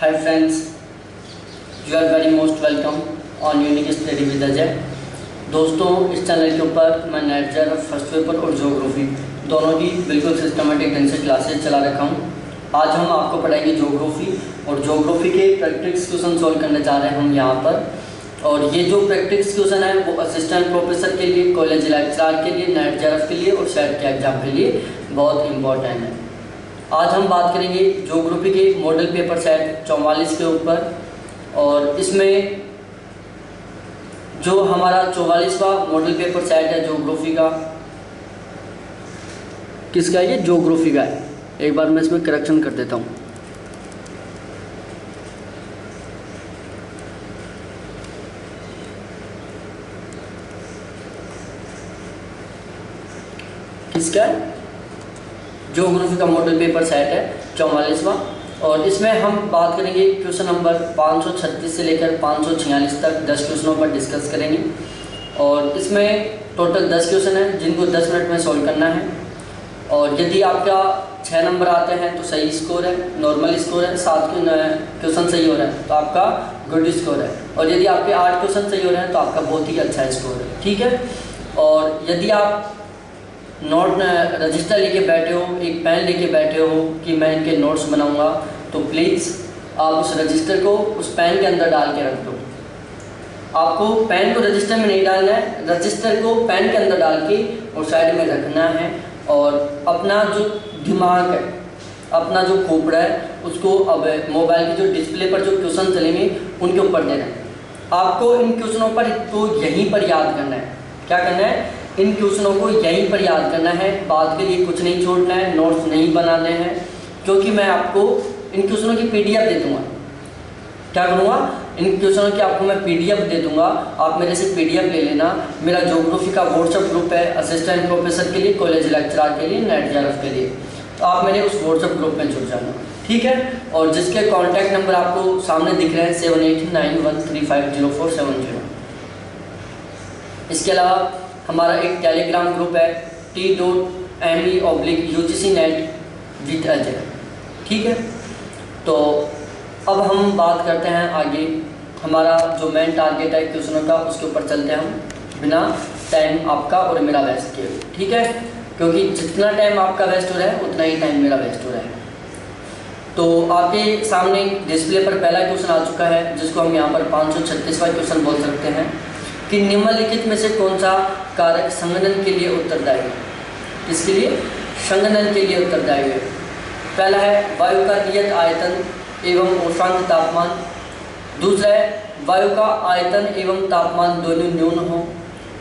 Hi friends, you are very most welcome on unique study with Ajay. दोस्तों, इस channel के ऊपर मैं नेट जेआरएफ फर्स्ट पेपर और ज्योग्राफी दोनों की बिल्कुल सिस्टमेटिक ढंग से क्लासेस चला रखा हूँ। आज हम आपको पढ़ाएंगे ज्योग्राफी और ज्योग्राफी के प्रैक्टिस क्वेश्चन सॉल्व करने जा रहे हैं हम यहाँ पर। और ये जो प्रैक्टिस क्वेश्चन है वो असिस्टेंट प्रोफेसर के लिए, कॉलेज लेक्चरर के लिए, नेट जेआरएफ के लिए और सेट के एग्जाम के लिए बहुत इंपॉर्टेंट है। आज हम बात करेंगे ज्योग्राफी के मॉडल पेपर सेट 44 के ऊपर। और इसमें जो हमारा 44वां मॉडल पेपर सेट है ज्योग्राफी का, किसका है? ये ज्योग्राफी का है। एक बार मैं इसमें करेक्शन कर देता हूँ। किसका है? ज्योग्राफी का मॉडल पेपर सेट है 44वां। और इसमें हम बात करेंगे क्वेश्चन नंबर 536 से लेकर 546 तक 10 क्वेश्चनों पर डिस्कस करेंगे। और इसमें टोटल 10 क्वेश्चन हैं जिनको 10 मिनट में सॉल्व करना है। और यदि आपका 6 नंबर आते हैं तो सही स्कोर है, नॉर्मल स्कोर है। 7 क्वेश्चन सही हो रहा है तो आपका गुड स्कोर है। और यदि आपके 8 क्वेश्चन सही हो रहे हैं तो आपका बहुत ही अच्छा स्कोर है। ठीक है। और यदि आप नोट रजिस्टर लेके बैठे हो, एक पेन लेके बैठे हो कि मैं इनके नोट्स बनाऊंगा, तो प्लीज़ आप उस रजिस्टर को उस पेन के अंदर डाल के रख दो। आपको पेन को रजिस्टर में नहीं डालना है, रजिस्टर को पेन के अंदर डाल के और साइड में रखना है। और अपना जो दिमाग है, अपना जो खोपड़ा है, उसको अब मोबाइल की जो डिस्प्ले पर जो क्वेश्चन चलेंगे उनके ऊपर देना है। आपको इन क्वेश्चनों पर तो यहीं पर याद करना है। क्या करना है? इन क्वेश्चनों को यहीं पर याद करना है। बाद के लिए कुछ नहीं छोड़ना है, नोट्स नहीं बनाने हैं। क्योंकि मैं आपको इन क्वेश्चनों की पीडीएफ दे दूंगा। क्या करूँगा? इन क्वेश्चनों की आपको मैं पीडीएफ दे दूंगा। आप मेरे से पीडीएफ ले लेना। मेरा ज्योग्राफी का व्हाट्सएप ग्रुप है असिस्टेंट प्रोफेसर के लिए, कॉलेज लेक्चरर के लिए, नेट जेआरएफ के लिए। तो आप मेरे उस व्हाट्सएप ग्रुप में जुड़ जाना। ठीक है। और जिसके कॉन्टैक्ट नंबर आपको सामने दिख रहे हैं 7891350470। इसके अलावा हमारा एक टेलीग्राम ग्रुप है t.me/UGCnet विद अजय। ठीक है। तो अब हम बात करते हैं आगे। हमारा जो मेन टारगेट है क्वेश्चनों का, उसके ऊपर चलते हैं हम बिना टाइम आपका और मेरा वेस्ट किए। ठीक है। क्योंकि जितना टाइम आपका वेस्ट हो रहा है उतना ही टाइम मेरा वेस्ट हो रहा है। तो आपके सामने डिस्प्ले पर पहला क्वेश्चन आ चुका है जिसको हम यहाँ पर 536वां क्वेश्चन बोल सकते हैं कि निम्नलिखित में से कौन सा कारक संघनन के लिए उत्तरदायी है? किसके लिए? संघनन के लिए उत्तरदायी है। पहला है वायु का नियत आयतन एवं औसत तापमान। दूसरा है वायु का आयतन एवं तापमान दोनों न्यून हो।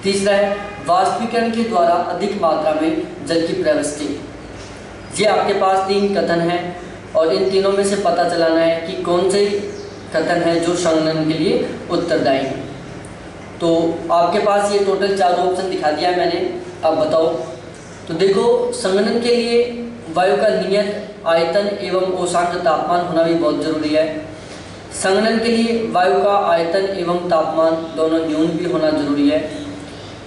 तीसरा है वाष्पीकरण के द्वारा अधिक मात्रा में जल की प्रविष्टि। ये आपके पास 3 कथन हैं और इन तीनों में से पता चलाना है कि कौन से कथन है जो संघनन के लिए उत्तरदायी है। तो आपके पास ये टोटल 4 ऑप्शन दिखा दिया है मैंने। अब बताओ। तो देखो, संघनन के लिए वायु का नियत आयतन एवं औसत तापमान होना भी बहुत ज़रूरी है। संघनन के लिए वायु का आयतन एवं तापमान दोनों न्यून भी होना जरूरी है।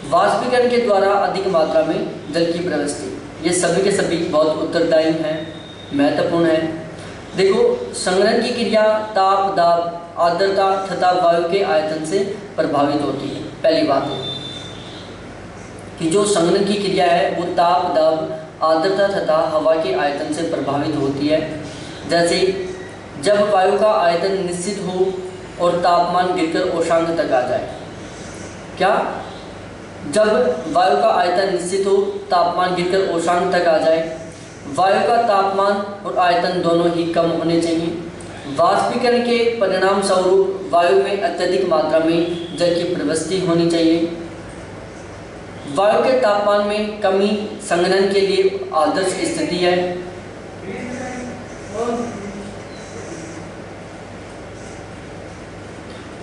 वाष्पीकरण के द्वारा अधिक मात्रा में जल की प्रविष्टि, ये सभी के सभी बहुत उत्तरदायी हैं, महत्वपूर्ण है। देखो, संघनन की क्रिया ताप, दाब, आर्द्रता तथा वायु के आयतन से प्रभावित होती है। पहली बात है कि जो संघनन की क्रिया है वो ताप, दाब, आर्द्रता तथा हवा के आयतन से प्रभावित होती है। जैसे जब वायु का आयतन निश्चित हो और तापमान गिरकर औसत तक आ जाए। क्या? जब वायु का आयतन निश्चित हो, तापमान गिरकर औसत तक आ जाए। वायु का तापमान और आयतन दोनों ही कम होने चाहिए। वाष्पीकरण के परिणाम स्वरूप वायु में अत्यधिक मात्रा में जल की प्रविष्टि होनी चाहिए। वायु के तापमान में कमी संघनन के लिए आदर्श स्थिति है।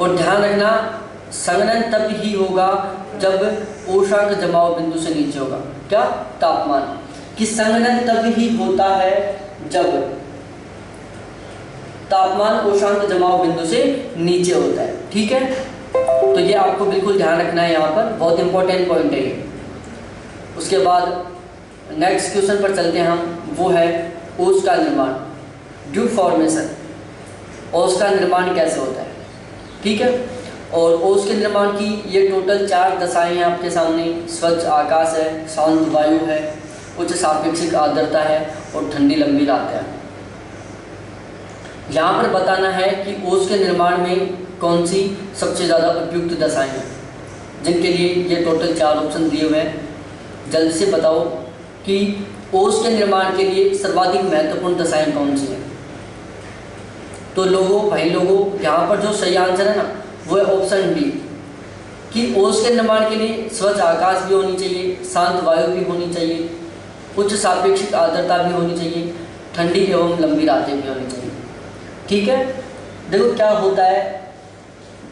और ध्यान रखना, संघनन तब ही होगा जब औसत जमाव बिंदु से नीचे होगा। क्या? तापमान कि संघनन तब ही होता है जब तापमान औसत जमाव बिंदु से नीचे होता है। ठीक है। तो ये आपको बिल्कुल ध्यान रखना है, यहाँ पर बहुत इंपॉर्टेंट पॉइंट है ये। उसके बाद नेक्स्ट क्वेश्चन पर चलते हैं हम, वो है ओस का निर्माण, ड्यू फॉर्मेशन। ओस का निर्माण कैसे होता है, ठीक है। और ओस के निर्माण की ये टोटल 4 दशाएं हैं आपके सामने। स्वच्छ आकाश है, शांत वायु है, उच्च सापेक्षिक आर्द्रता है और ठंडी लंबी रात है। यहाँ पर बताना है कि ओस के निर्माण में कौन सी सबसे ज़्यादा उपयुक्त दशाएं हैं, जिनके लिए ये टोटल 4 ऑप्शन दिए हुए हैं। जल्दी से बताओ कि ओस के निर्माण के लिए सर्वाधिक महत्वपूर्ण दशाएं कौन सी हैं। तो भाई लोगों, यहाँ पर जो सही आंसर है ना वो है ऑप्शन डी, कि ओस के निर्माण के लिए स्वच्छ आकाश भी होनी चाहिए, शांत वायु भी होनी चाहिए, उच्च सापेक्षिक आर्द्रता भी होनी चाहिए, ठंडी एवं लंबी रातें भी होनी चाहिए, ठीक है। देखो क्या होता है,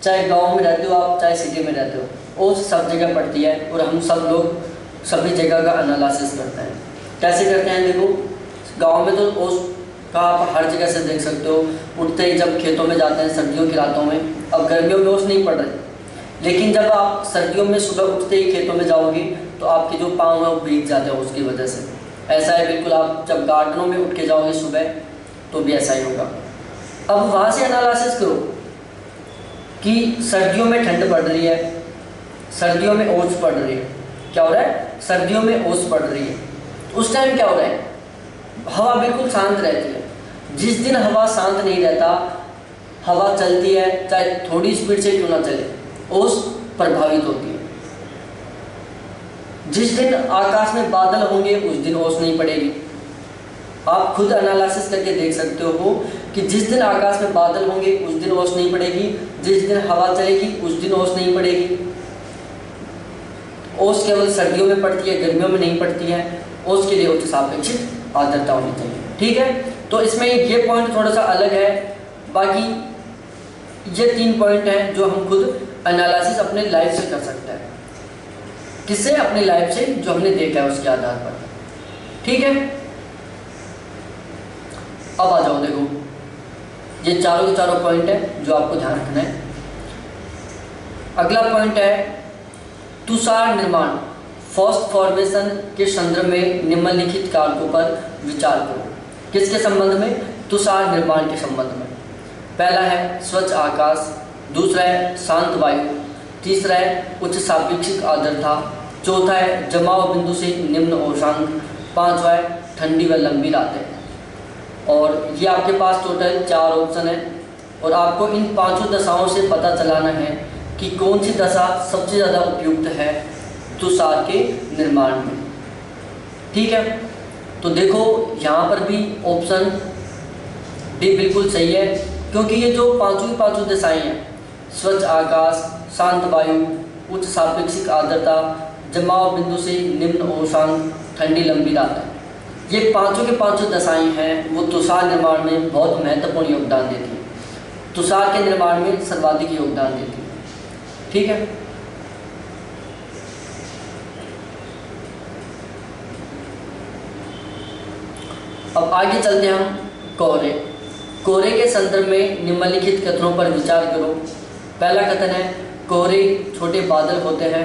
चाहे गांव में रहते हो आप, चाहे सिटी में रहते हो, ओस सब जगह पड़ती है और हम सब लोग सभी जगह का एनालिसिस करते हैं। कैसे करते हैं, देखो गांव में तो ओस का आप हर जगह से देख सकते हो। उठते ही जब खेतों में जाते हैं सर्दियों की रातों में, अब गर्मियों में ओस नहीं पड़ रही, लेकिन जब आप सर्दियों में सुबह उठते ही खेतों में जाओगे तो आपके जो पाँव हैं वो भीग जाते हैं उसकी वजह से। ऐसा है बिल्कुल, आप जब गार्डनों में उठ के जाओगे सुबह तो भी ऐसा ही होगा। अब वहाँ से एनालिसिस करो कि सर्दियों में ठंड पड़ रही है, सर्दियों में ओस पड़ रही है। क्या हो रहा है, सर्दियों में ओस पड़ रही है। उस टाइम क्या हो रहा है, हवा बिल्कुल शांत रहती है। जिस दिन हवा शांत नहीं रहता, हवा चलती है चाहे थोड़ी स्पीड से क्यों ना चले, ओस प्रभावित होती है। जिस दिन आकाश में बादल होंगे उस दिन ओस नहीं पड़ेगी। आप खुद एनालिसिस करके देख सकते हो कि जिस दिन आकाश में बादल होंगे उस दिन ओस नहीं पड़ेगी, जिस दिन हवा चलेगी उस दिन ओस नहीं पड़ेगी। ओस केवल सर्दियों में पड़ती है, गर्मियों में नहीं पड़ती है। ओस के लिए उच्च सापेक्षिक आर्द्रता होनी चाहिए, ठीक है। तो इसमें ये पॉइंट थोड़ा सा अलग है, बाकी ये 3 पॉइंट हैं जो हम खुद एनालिसिस अपने लाइफ से कर सकते हैं। किससे, अपनी लाइफ से, जो हमने देखा है उसके आधार पर, ठीक है। अब आ जाओ, देखो ये चारों के चारों पॉइंट है जो आपको ध्यान रखना है। अगला पॉइंट है तुषार निर्माण, फॉस्ट फॉर्मेशन के संदर्भ में निम्नलिखित कारकों पर विचार करो। किसके संबंध में, तुषार निर्माण के संबंध में। पहला है स्वच्छ आकाश, दूसरा है शांत वायु, तीसरा है उच्च सापेक्षिक आर्द्रता, चौथा है जमाव बिंदु से निम्न ओशांक, पांचवा है ठंडी व लंबी रातें। और ये आपके पास टोटल 4 ऑप्शन है और आपको इन 5 दशाओं से पता चलाना है कि कौन सी दशा सबसे ज़्यादा उपयुक्त है तुषार के निर्माण में, ठीक है। तो देखो यहाँ पर भी ऑप्शन डी बिल्कुल सही है, क्योंकि ये जो पांचों की पांचों दशाएं हैं, स्वच्छ आकाश, शांत वायु, उच्च सापेक्षिक आर्द्रता, जमाव बिंदु से निम्न ओशांक, ठंडी लंबी रात, ये पांचों के पांचों दशाएं हैं, वो तुषार निर्माण में बहुत महत्वपूर्ण योगदान देती है। तुषार के निर्माण में सर्वाधिक योगदान देती है, ठीक है। अब आगे चलते हैं हम कोहरे। कोहरे के संदर्भ में निम्नलिखित कथनों पर विचार करो। पहला कथन है कोहरे छोटे बादल होते हैं।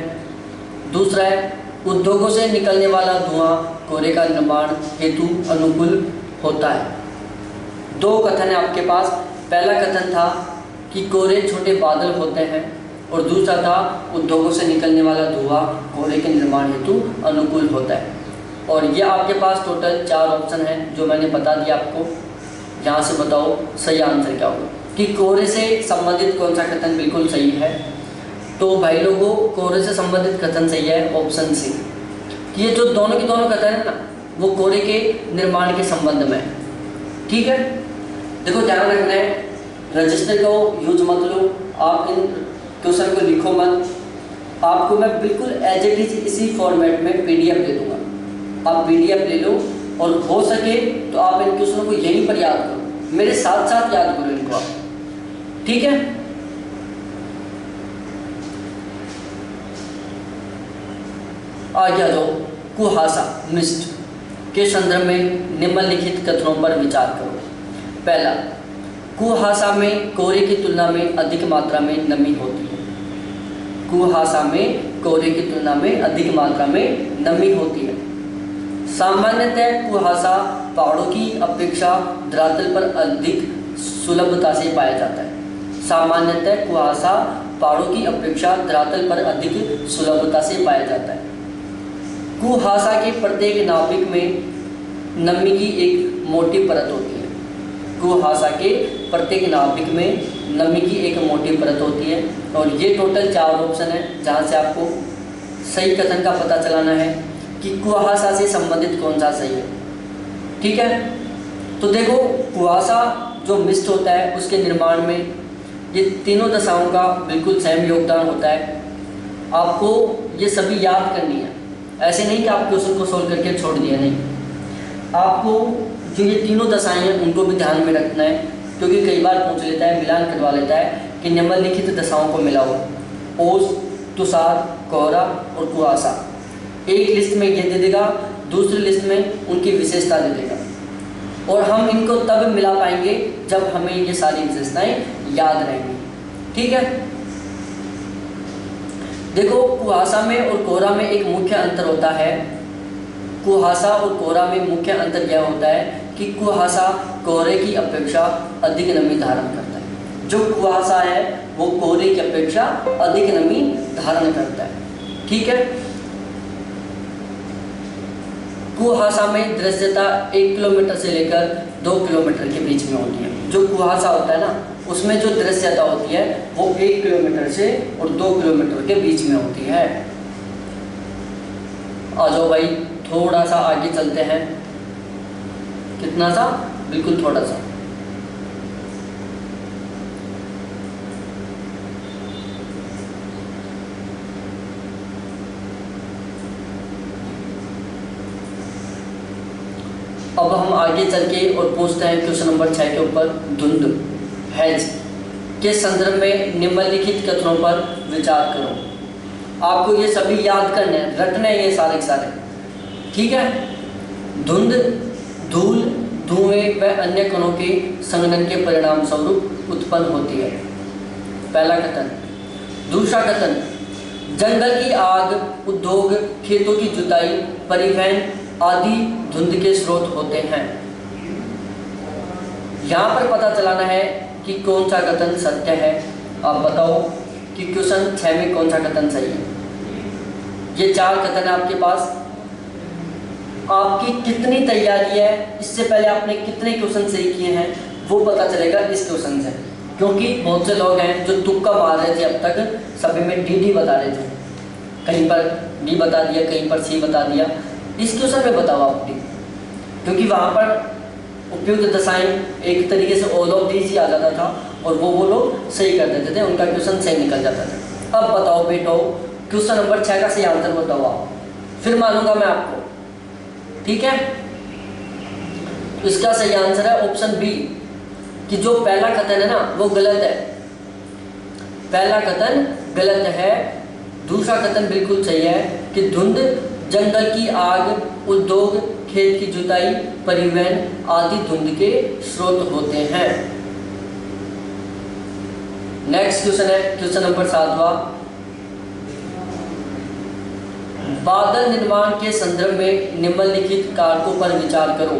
दूसरा है उद्योगों से निकलने वाला धुआं कोहरे का निर्माण हेतु अनुकूल होता है। 2 कथन है आपके पास। पहला कथन था कि कोहरे छोटे बादल होते हैं और दूसरा था उद्योगों से निकलने वाला धुआं कोहरे के निर्माण हेतु अनुकूल होता है। और ये आपके पास टोटल 4 ऑप्शन हैं जो मैंने बता दिया आपको। यहाँ से बताओ सही आंसर क्या होगा कि कोहरे से संबंधित कौन सा कथन बिल्कुल सही है। तो भाई लोगों, कोहरे से संबंधित कथन सही है ऑप्शन सी, कि ये जो दोनों के दोनों कथन है ना, वो कोहरे के निर्माण के संबंध में, ठीक है। देखो ध्यान रखना है, रजिस्टर को यूज मत लो, आप इन क्वेश्चन को लिखो मत। आपको मैं बिल्कुल एज इट इज इसी फॉर्मेट में PDF दे दूंगा, आप PDF ले लो और हो सके तो आप इन क्वेश्चनों को यहीं पर याद करो, मेरे साथ साथ याद करो इनको आप, ठीक है। आगे आ जाओ, कुहासा मिस्ट के संदर्भ में निम्नलिखित कथनों पर विचार करो। पहला, कुहासा में कोहरे की तुलना में अधिक मात्रा में नमी होती है। कुहासा में कोहरे की तुलना में अधिक मात्रा में नमी होती है। सामान्यतः कुहासा पहाड़ों की अपेक्षा धरातल पर अधिक सुलभता से पाया जाता है। सामान्यतः कुहासा पहाड़ों की अपेक्षा धरातल पर अधिक सुलभता से पाया जाता है। कुहासा के प्रत्येक नाभिक में नमी की एक मोटी परत होती है। कुहासा के प्रत्येक नाभिक में नमी की एक मोटी परत होती है। और ये टोटल 4 ऑप्शन है जहाँ से आपको सही कथन का पता चलाना है कि कुहासा से संबंधित कौन सा सही है। ठीक है, तो देखो कुहासा जो मिस्ट होता है उसके निर्माण में ये तीनों दशाओं का बिल्कुल सेम योगदान होता है। आपको ये सभी याद करनी है, ऐसे नहीं कि आप क्वेश्चन को सोल्व करके छोड़ दिया, नहीं, आपको जो ये तीनों दशाएं हैं उनको भी ध्यान में रखना है, क्योंकि कई बार पूछ लेता है, मिलान करवा लेता है कि निम्नलिखित दशाओं को मिलाओ, ओस, तुषार, कोहरा और कुहासा। एक लिस्ट में ये दे देगा, दूसरी लिस्ट में उनकी विशेषता दे देगा, और हम इनको तब मिला पाएंगे जब हमें ये सारी विशेषताएं याद रहेंगी। ठीक है, देखो कुहासा में और कोहरा में एक मुख्य अंतर होता है। कुहासा और कोहरा में मुख्य अंतर यह होता है कि कुहासा कोहरे की अपेक्षा अधिक नमी धारण करता है। जो कुहासा है वो कोहरे की अपेक्षा अधिक नमी धारण करता है। ठीक है, कुहासा में दृश्यता 1 किलोमीटर से लेकर 2 किलोमीटर के बीच में होती है। जो कुहासा होता है ना, उसमें जो दृश्यता होती है वो 1 किलोमीटर से और 2 किलोमीटर के बीच में होती है। आ जाओ भाई, थोड़ा सा आगे चलते हैं। कितना सा? बिल्कुल थोड़ा सा। अब हम आगे चल के और पूछते हैं क्वेश्चन नंबर 6 के ऊपर। धुंध हैज के संदर्भ में निम्नलिखित कथनों पर विचार करो। आपको ये सभी याद करने हैं, रटने हैं ये सारे के सारे। ठीक है, धुंध धूल, धुएं व अन्य कणों के संघनन के परिणाम स्वरूप उत्पन्न होती है। पहला कथन। दूसरा कथन, जंगल की आग, उद्योग, खेतों की जुताई, परिवहन आदि धुंध के स्रोत होते हैं। यहाँ पर पता चलाना है कि कौन सा कथन सत्य है। आप बताओ कि क्वेश्चन 6 में कौन सा कथन सही है। ये 4 कथन है आपके पास। आपकी कितनी तैयारी है, इससे पहले आपने कितने क्वेश्चन सही किए हैं वो पता चलेगा इस क्वेश्चन से, क्योंकि बहुत से लोग हैं जो तुक्का मार रहे थे अब तक, सभी में डी बता रहे थे। कहीं पर डी बता दिया, कहीं पर सी बता दिया। इस क्वेश्चन में बताओ आप डी, क्योंकि वहाँ पर उपयुक्त दशाएं एक तरीके से ऑल ऑफ दीज ही आ जाता था और वो लोग सही कर देते थे, उनका क्वेश्चन सही निकल जाता था। अब बताओ बेटो, क्वेश्चन नंबर 6 का सही आंसर बताओ आप, फिर मानूंगा मैं आपको। ठीक है, इसका सही आंसर है ऑप्शन बी, कि जो पहला कथन है ना वो गलत है। पहला कथन गलत है, दूसरा कथन बिल्कुल सही है कि धुंध जंगल की आग, उद्योग, खेत की जुताई, परिवहन आदि धुंध के स्रोत होते हैं। नेक्स्ट क्वेश्चन है क्वेश्चन नंबर 7वां। बादल निर्माण के संदर्भ में निम्नलिखित कारकों पर विचार करो।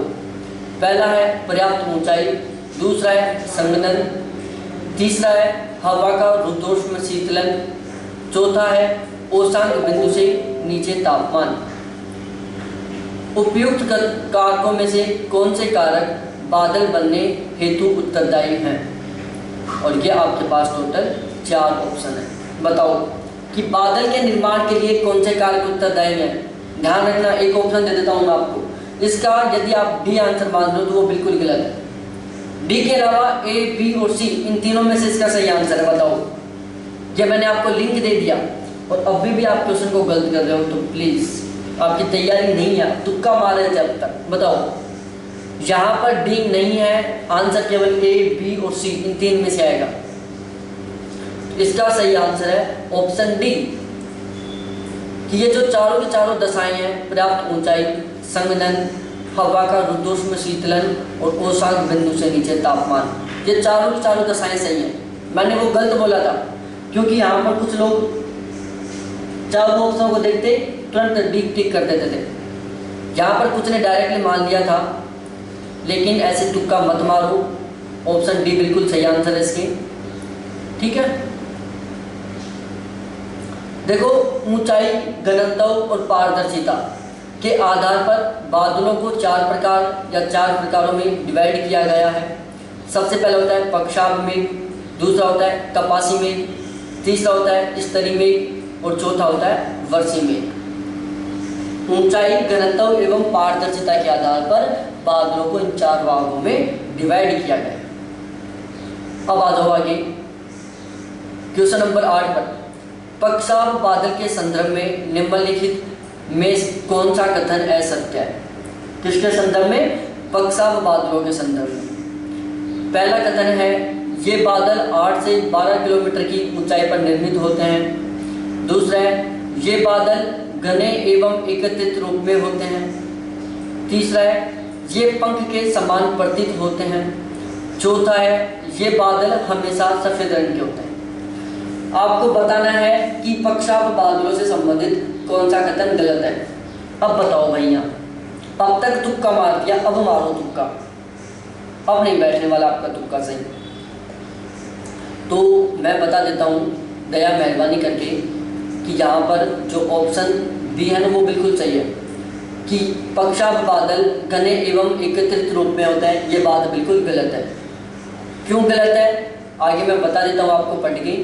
पहला है पर्याप्त ऊंचाई, दूसरा है संघनन, तीसरा है हवा का रुद्धोष्म शीतलन, चौथा है औष्णांक बिंदु से नीचे तापमान। उपयुक्त कारकों में से कौन से कारक बादल बनने हेतु उत्तरदायी हैं? और ये आपके पास टोटल 4 ऑप्शन है। बताओ कि बादल के निर्माण के लिए कौन से कारक उत्तरदायी हैं। ध्यान रखना, एक ऑप्शन दे देता हूँ मैं आपको, इसका यदि आप डी आंसर मान लो तो वो बिल्कुल गलत है। डी के अलावा ए, बी और सी, इन तीनों में से इसका सही आंसर है। बताओ, ये मैंने आपको लिंक दे दिया और अभी भी आप क्वेश्चन को गलत कर रहे हो, तो प्लीज़ आपकी तैयारी नहीं है, तुक्का मार रहे थे अब तक। बताओ, यहाँ पर डी नहीं है, आंसर केवल ए, बी और सी, इन 3 में से आएगा। इसका सही आंसर है ऑप्शन डी, कि ये जो चारों की चारों दशाएं हैं, पर्याप्त ऊंचाई, संघनन, हवा का रुद्धोष्म शीतलन और औष्णांक बिंदु से नीचे तापमान, ये चारों की चारों दशाएं सही हैं। मैंने वो गलत बोला था, क्योंकि यहाँ पर कुछ लोग चारों ऑप्शनों को देखते तुरंत टिक कर देते थे। यहाँ पर कुछ ने डायरेक्टली मान लिया था, लेकिन ऐसे तुक्का मत मारो, ऑप्शन डी बिल्कुल सही आंसर है इसके। ठीक है, देखो ऊंचाई, घनत्व और पारदर्शिता के आधार पर बादलों को चार प्रकार या चार प्रकारों में डिवाइड किया गया है। सबसे पहला होता है पक्षाभ मेघ, दूसरा होता है कपासी मेघ, तीसरा होता है स्तरी मेघ और चौथा होता है वर्षी मेघ। ऊंचाई, घनत्व एवं पारदर्शिता के आधार पर बादलों को इन चार भागों में डिवाइड किया गया है। अब आ जाओ आगे क्वेश्चन नंबर 8 पर। पक्षाभ बादल के संदर्भ में निम्नलिखित में कौन सा कथन असत्य है? किसके संदर्भ में? पक्षाभ बादलों के संदर्भ में। पहला कथन है ये बादल 8 से 12 किलोमीटर की ऊंचाई पर निर्मित होते हैं। दूसरा है ये बादल घने एवं एकत्रित रूप में होते हैं। तीसरा है ये पंख के समान प्रतीत होते हैं। चौथा है ये बादल हमेशा सफेद रंग के होते हैं। आपको बताना है कि पक्षाभ बादलों से संबंधित कौन सा कथन गलत है। अब बताओ भैया, अब तक तुक्का मार दिया, अब मारो तुक्का, अब नहीं बैठने वाला आपका तुक्का सही। तो मैं बता देता हूँ दया मेहरबानी करके कि यहाँ पर जो ऑप्शन बी है ना वो बिल्कुल सही है कि पक्षाभ बादल घने एवं एकत्रित रूप में होते हैं। ये बात बिल्कुल गलत है। क्यों गलत है आगे मैं बता देता हूँ आपको पढ़ के।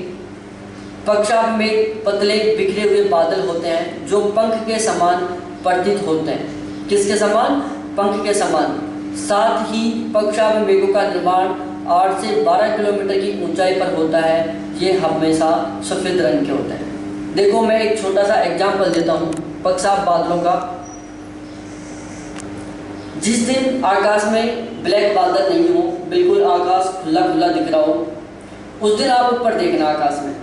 पक्षाभ में पतले बिखरे हुए बादल होते हैं जो पंख के समान प्रतीत होते हैं। किसके समान? पंख के समान। साथ ही पक्षाभ मेघों का निर्माण 8 से 12 किलोमीटर की ऊंचाई पर होता है। ये हमेशा सफेद रंग के होते हैं। देखो मैं एक छोटा सा एग्जाम्पल देता हूँ पक्षाभ बादलों का। जिस दिन आकाश में ब्लैक बादल नहीं हो, बिल्कुल आकाश खुला खुला दिख रहा हो, उस दिन आप ऊपर देखना आकाश में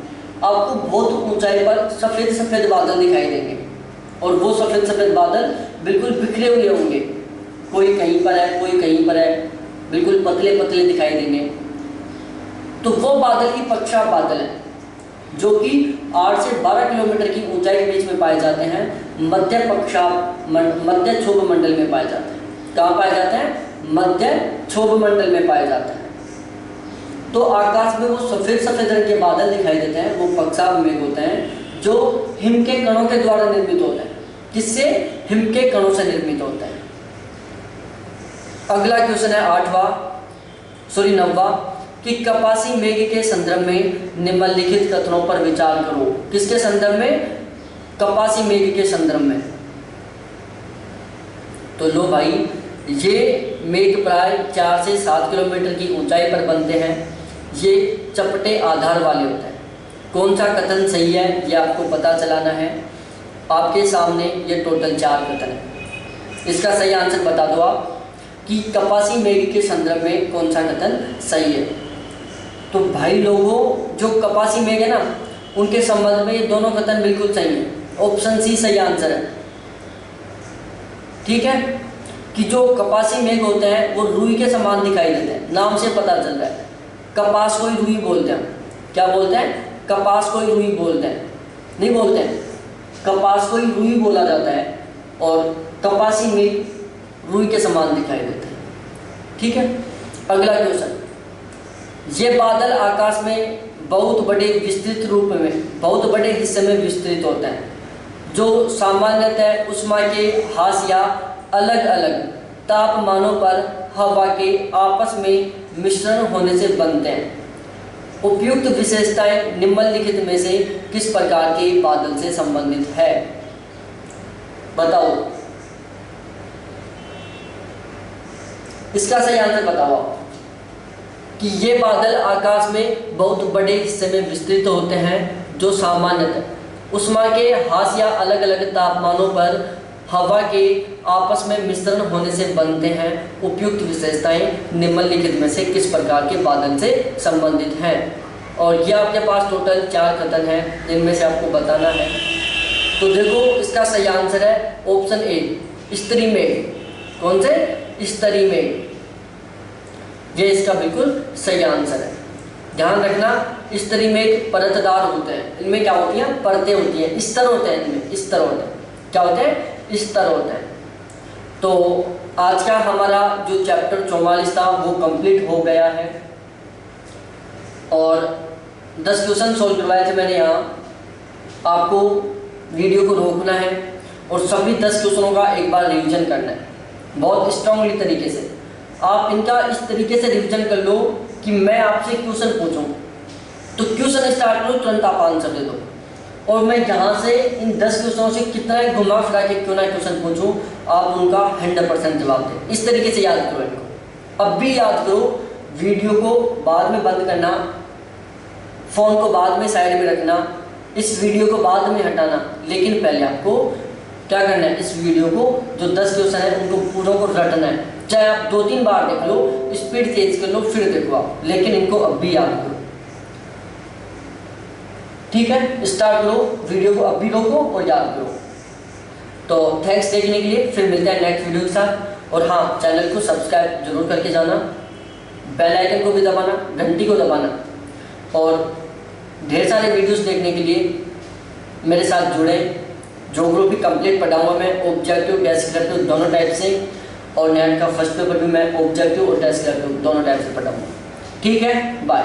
आपको बहुत ऊंचाई पर सफेद सफेद बादल दिखाई देंगे और वो सफेद सफेद बादल बिल्कुल बिखरे हुए होंगे। कोई कहीं पर है, कोई कहीं पर है, बिल्कुल पतले पतले दिखाई देंगे। तो वो बादल ही पक्षाभ बादल है जो कि 8 से 12 किलोमीटर की ऊंचाई के बीच में पाए जाते हैं। मध्य पक्षाभ मध्य क्षोभ मंडल में पाए जाते हैं। कहाँ पाए जाते हैं? मध्य क्षोभ मंडल में पाए जाते हैं। तो आकाश में वो सफेद सफेद रंग के बादल दिखाई देते हैं, वो पक्षाभ मेघ होते हैं जो हिम के कणों के द्वारा निर्मित होते हैं। किससे? हिम के कणों से निर्मित होते हैं। अगला क्वेश्चन है 9वां कि कपासी मेघ के संदर्भ में निम्नलिखित कथनों पर विचार करो। किसके संदर्भ में? कपासी मेघ के संदर्भ में। तो लो भाई, ये मेघ प्राय 4 से 7 किलोमीटर की ऊंचाई पर बनते हैं। ये चपटे आधार वाले होते हैं। कौन सा कथन सही है ये आपको पता चलाना है। आपके सामने ये टोटल 4 कथन है। इसका सही आंसर बता दो आप कि कपासी मेघ के संदर्भ में कौन सा कथन सही है। तो भाई लोगों, जो कपासी मेघ है ना, उनके संबंध में ये दोनों कथन बिल्कुल सही है। ऑप्शन सी सही आंसर है। ठीक है, कि जो कपासी मेघ होते हैं वो रुई के समान दिखाई देते हैं। नाम से पता चल रहा है। कपास को ही रुई बोलते हैं। क्या बोलते हैं? कपास को ही रुई बोलते हैं। नहीं बोलते हैं, कपास को ही रुई बोला जाता है और कपासी मेघ रुई के समान दिखाई देते हैं। ठीक है, अगला क्वेश्चन। ये बादल आकाश में बहुत बड़े विस्तृत रूप में, बहुत बड़े हिस्से में विस्तृत होते हैं जो सामान्यतः उष्मा के हास या अलग अलग तापमानों पर हवा के आपस में मिश्रण होने से बनते हैं। उपयुक्त विशेषताएं निम्नलिखित में से किस प्रकार के बादल से संबंधित है? बताओ, इसका सही आंसर बताओ कि ये बादल आकाश में बहुत बड़े हिस्से में विस्तृत होते हैं जो सामान्यतः उष्मा के हास या अलग अलग तापमानों पर हवा के आपस में मिश्रण होने से बनते हैं। उपयुक्त विशेषताएं निम्नलिखित में से किस प्रकार के बादल से संबंधित हैं? और ये आपके पास टोटल 4 कथन हैं जिनमें से आपको बताना है। तो देखो, इसका सही आंसर है ऑप्शन ए, स्तरी मेघ। कौन से? स्तरी मेघ। ये इसका बिल्कुल सही आंसर है। ध्यान रखना, स्तरी मेघ परतदार होते हैं। इनमें क्या होती हैं? परतें होती हैं, स्तर होते हैं। इनमें स्तर होते हैं। क्या होते हैं? स्तर होते हैं। तो आज का हमारा जो चैप्टर 44 था वो कंप्लीट हो गया है और 10 क्वेश्चन सोल्व करवाए थे मैंने यहाँ। आपको वीडियो को रोकना है और सभी 10 क्वेश्चनों का एक बार रिवीजन करना है बहुत स्ट्रांगली तरीके से। आप इनका इस तरीके से रिवीजन कर लो कि मैं आपसे क्वेश्चन पूछूं तो क्वेश्चन स्टार्ट करो, तुरंत आप आंसर दे दो, और मैं यहाँ से इन 10 क्वेश्चनों से कितना घुमा फिरा के क्यों ना क्वेश्चन पूछूं, आप उनका 100% जवाब दें। इस तरीके से याद करो इनको। अब भी याद करो, वीडियो को बाद में बंद करना, फ़ोन को बाद में साइड में रखना, इस वीडियो को बाद में हटाना, लेकिन पहले आपको क्या करना है, इस वीडियो को जो 10 क्वेश्चन है उनको पूरों को रटना है। चाहे आप 2-3 बार देख लो, स्पीड तेज कर लो, फिर देखो आप, लेकिन इनको अब भी याद करो। ठीक है, स्टार्ट करो, वीडियो को अब भी रोको और याद करो। तो थैंक्स देखने के लिए, फिर मिलते हैं नेक्स्ट वीडियो के साथ। और हाँ, चैनल को सब्सक्राइब जरूर करके जाना, बेल आइकन को भी दबाना, घंटी को दबाना, और ढेर सारे वीडियोस देखने के लिए मेरे साथ जुड़े। जो ग्रुप भी कंप्लीट पढ़ाऊंगा मैं, ऑब्जेक्टिव, डेस्क्रिप्टिव दोनों टाइप से, और नेट का फर्स्ट पेपर भी मैं ऑब्जेक्टिव और डेस्क्रिप्टिव दोनों टाइप से पढ़ाऊंगा। ठीक है, बाय।